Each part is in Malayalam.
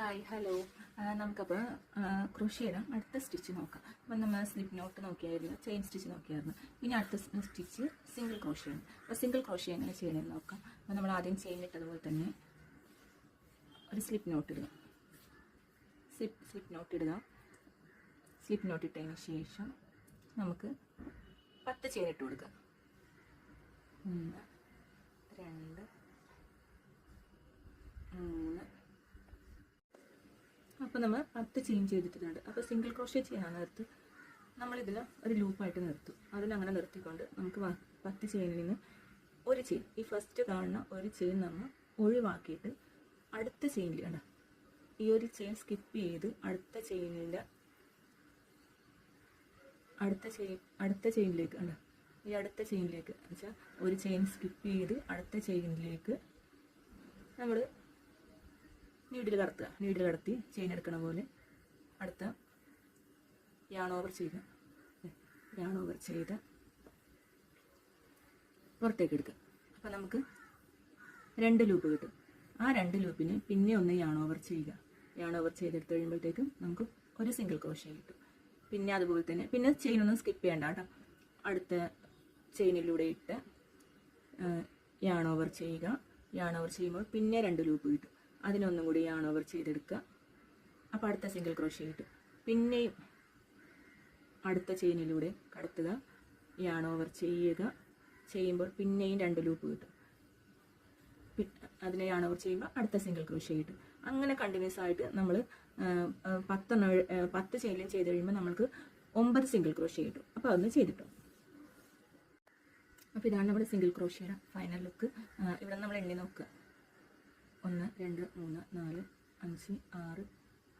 Hi hello. നമുക്കപ്പോൾ ക്രോഷിയുടെ അടുത്ത സ്റ്റിച്ച് നോക്കാം. അപ്പം നമ്മൾ സ്ലിപ്പ് നോട്ട് നോക്കിയായിരുന്നു, ചെയിൻ സ്റ്റിച്ച് നോക്കിയായിരുന്നു. ഇനി അടുത്ത സ്റ്റിച്ച് സിംഗിൾ ക്രോഷിയാണ്. അപ്പോൾ സിംഗിൾ ക്രോഷി എങ്ങനെ ചെയ്യണമെന്ന് നോക്കാം. അപ്പോൾ നമ്മൾ ആദ്യം ചെയിൻ ഇട്ടതുപോലെ തന്നെ ഒരു സ്ലിപ്പ് നോട്ട് ഇടുക. സ്ലിപ്പ് നോട്ട് ഇടുക. സ്ലിപ്പ് നോട്ട് ഇട്ടതിന് ശേഷം നമുക്ക് 10 ചെയിൻ ഇട്ട് കൊടുക്കുക. 1 2 3. അപ്പോൾ നമ്മൾ 10 ചെയിൻ ചെയ്തിട്ടുണ്ട്. അപ്പോൾ സിംഗിൾ ക്രോഷ്യ ചെയ്യാൻ നേരത്ത് നമ്മളിതിൽ ഒരു ലൂപ്പായിട്ട് നിർത്തും. അതിലങ്ങനെ നിർത്തിക്കൊണ്ട് നമുക്ക് 10 ചെയിനിൽ നിന്ന് ഒരു ചെയിൻ, ഈ ഫസ്റ്റ് കാണുന്ന ഒരു ചെയിൻ നമ്മൾ ഒഴിവാക്കിയിട്ട് അടുത്ത ചെയിനിൽ കണ്ട ഈ ഒരു ചെയിൻ സ്കിപ്പ് ചെയ്ത് അടുത്ത ചെയിനിലേക്ക് കണ്ട ഈ അടുത്ത ചെയിനിലേക്ക് വെച്ചാൽ ഒരു ചെയിൻ സ്കിപ്പ് ചെയ്ത് അടുത്ത ചെയിനിലേക്ക് നമ്മൾ നീഡിൽ കടത്തി ചെയിൻ എടുക്കണ പോലെ അടുത്ത യാൺ ഓവർ ചെയ്ത് പുറത്തേക്ക് എടുക്കുക. അപ്പോൾ നമുക്ക് 2 ലൂപ്പ് കിട്ടും. ആ 2 ലൂപ്പിന് പിന്നെ ഒന്ന് യാൺ ഓവർ ചെയ്തെടുത്ത് കഴിയുമ്പോഴത്തേക്കും നമുക്ക് ഒരു സിംഗിൾ ക്രോഷ്യ കിട്ടും. പിന്നെ അതുപോലെ തന്നെ പിന്നെ ചെയിനൊന്നും സ്കിപ്പ് ചെയ്യണ്ട കേട്ടോ. അടുത്ത ചെയിനിലൂടെ ഇട്ട് യാൺ ഓവർ ചെയ്യുമ്പോൾ പിന്നെ 2 ലൂപ്പ് കിട്ടും. അതിനൊന്നും കൂടി യാൺ ഓവർ ചെയ്തെടുക്കുക. അപ്പോൾ അടുത്ത സിംഗിൾ ക്രോഷ്യ കിട്ടും. പിന്നെയും അടുത്ത ചെയിനിലൂടെ കടത്തുക, യാൺ ഓവർ ചെയ്യുമ്പോൾ പിന്നെയും 2 ലൂപ്പ് കിട്ടും. അതിനെ യാൺ ഓവർ ചെയ്യുമ്പോൾ അടുത്ത സിംഗിൾ ക്രോഷ്യ കിട്ടും. അങ്ങനെ കണ്ടിന്യൂസ് ആയിട്ട് നമ്മൾ 10 ചെയിനും ചെയ്ത് കഴിയുമ്പോൾ നമുക്ക് 9 സിംഗിൾ ക്രോഷ്യ കിട്ടും. അപ്പോൾ അതൊന്ന് ചെയ്തിട്ടോ. അപ്പോൾ ഇതാണ് നമ്മുടെ സിംഗിൾ ക്രോഷ്യയുടെ ഫൈനൽ ലുക്ക്. ഇവിടെ നമ്മൾ എണ്ണി നോക്കുക. 1 2 3 4 5 6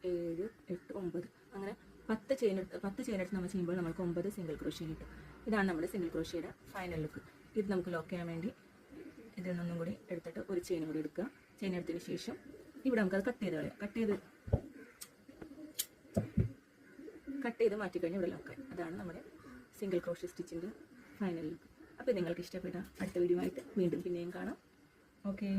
7 8 9 അങ്ങനെ 10 ചെയിൻ എടുത്ത് നമ്മൾ ചെയ്യുമ്പോൾ നമുക്ക് 9 സിംഗിൾ ക്രോഷ്യ കിട്ടും. ഇതാണ് നമ്മുടെ സിംഗിൾ ക്രോഷ്യയുടെ ഫൈനൽ ലുക്ക്. ഇത് നമുക്ക് ലോക്ക് ചെയ്യാൻ വേണ്ടി ഇതിൽ നിന്നും കൂടി എടുത്തിട്ട് ഒരു ചെയിൻ കൂടി എടുക്കുക. ചെയിൻ എടുത്തതിന് ശേഷം ഇവിടെ നമുക്കത് കട്ട് ചെയ്ത് മാറ്റിക്കഴിഞ്ഞാൽ ഇവിടെ ലോക്കായി. അതാണ് നമ്മുടെ സിംഗിൾ ക്രോഷ്യ സ്റ്റിച്ചിൻ്റെ ഫൈനൽ ലുക്ക്. അപ്പോൾ നിങ്ങൾക്ക് ഇഷ്ടപ്പെട്ട അടുത്ത വീഡിയോ ആയിട്ട് വീണ്ടും പിന്നെയും കാണാം. ഓക്കെ.